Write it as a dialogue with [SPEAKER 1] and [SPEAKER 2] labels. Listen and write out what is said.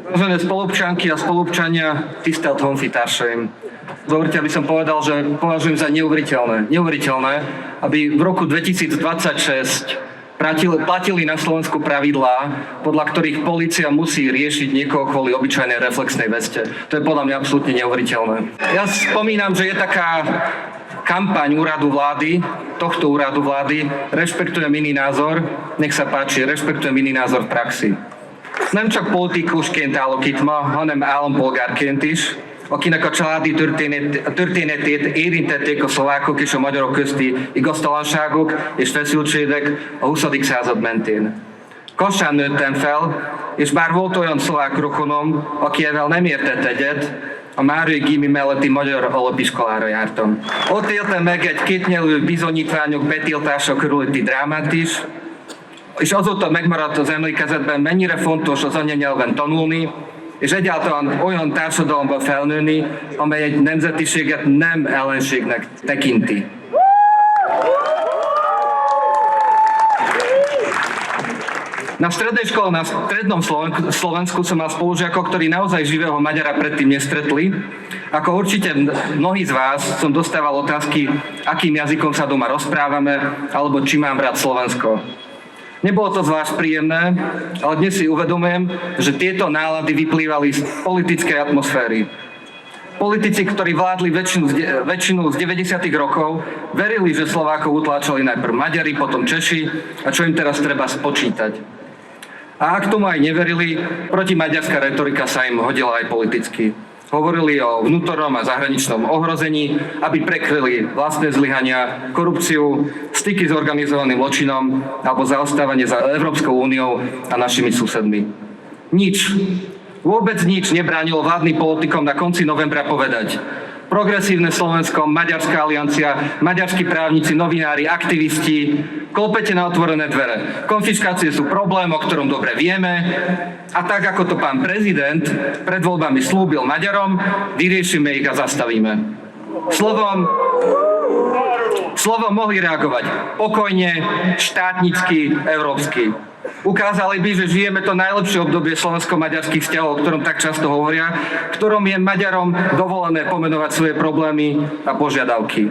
[SPEAKER 1] Vážené spoluobčanky a spoluobčania, tisztelt honfitársaim. Dovolte, aby som povedal, že považujem za neuveriteľné, aby v roku 2026 platili na Slovensku pravidlá, podľa ktorých polícia musí riešiť niekoho kvôli obyčajnej reflexnej veste. To je podľa mňa absolútne neuveriteľné. Ja spomínam, že je taká kampaň tohto úradu vlády, rešpektujem iný názor, nech sa páči, rešpektujem iný názor v praxi. Nem csak politikusként állok itt ma, hanem állampolgárként is, akinek a családi történetét érintették a szlovákok és a magyarok közti igaztalanságok és feszültségek a 20. század mentén. Kassán nőttem fel, és bár volt olyan szlovák rokonom, akivel nem értett egyet, a Máriai Gimi melletti magyar alapiskolára jártam. Ott éltem meg egy kétnyelvű bizonyítványok betiltása körülötti drámát is, és azóta megmaradt az emlékezetben, mennyire fontos az anyanyelven tanulni, és egyáltalán olyan társadalomban felnőni, amely egy nemzetiséget nem ellenségnek tekinti. Na strednej škole na strednom Slovensku som mal spolužiakov, ktorí naozaj živého Maďara predtým nestretli. Ako určite mnohí z vás som dostával otázky, akým jazykom sa doma rozprávame, alebo či mám rád Slovensko. Nebolo to zvlášť príjemné, ale dnes si uvedomujem, že tieto nálady vyplývali z politickej atmosféry. Politici, ktorí vládli väčšinu z 90. rokov, verili, že Slovákov utláčali najprv Maďari, potom Češi a čo im teraz treba spočítať. A ak tomu aj neverili, protimaďarská retorika sa im hodila aj politicky. Hovorili o vnútornom a zahraničnom ohrození, aby prekryli vlastné zlyhania, korupciu, styky s organizovaným zločinom alebo zaostávanie za Európskou úniou a našimi susedmi. Nič, vôbec nič nebránilo vládnym politikom na konci novembra povedať: Progresívne Slovensko, Maďarská aliancia, maďarskí právnici, novinári, aktivisti, klopete na otvorené dvere. Konfiškácie sú problém, o ktorom dobre vieme. A tak, ako to pán prezident pred voľbami slúbil Maďarom, vyriešime ich a zastavíme. Slovom mohli reagovať pokojne, štátnicky, európsky. Ukázali by, že žijeme to najlepšie obdobie slovensko-maďarských vzťahov, o ktorom tak často hovoria, v ktorom je Maďarom dovolené pomenovať svoje problémy a požiadavky.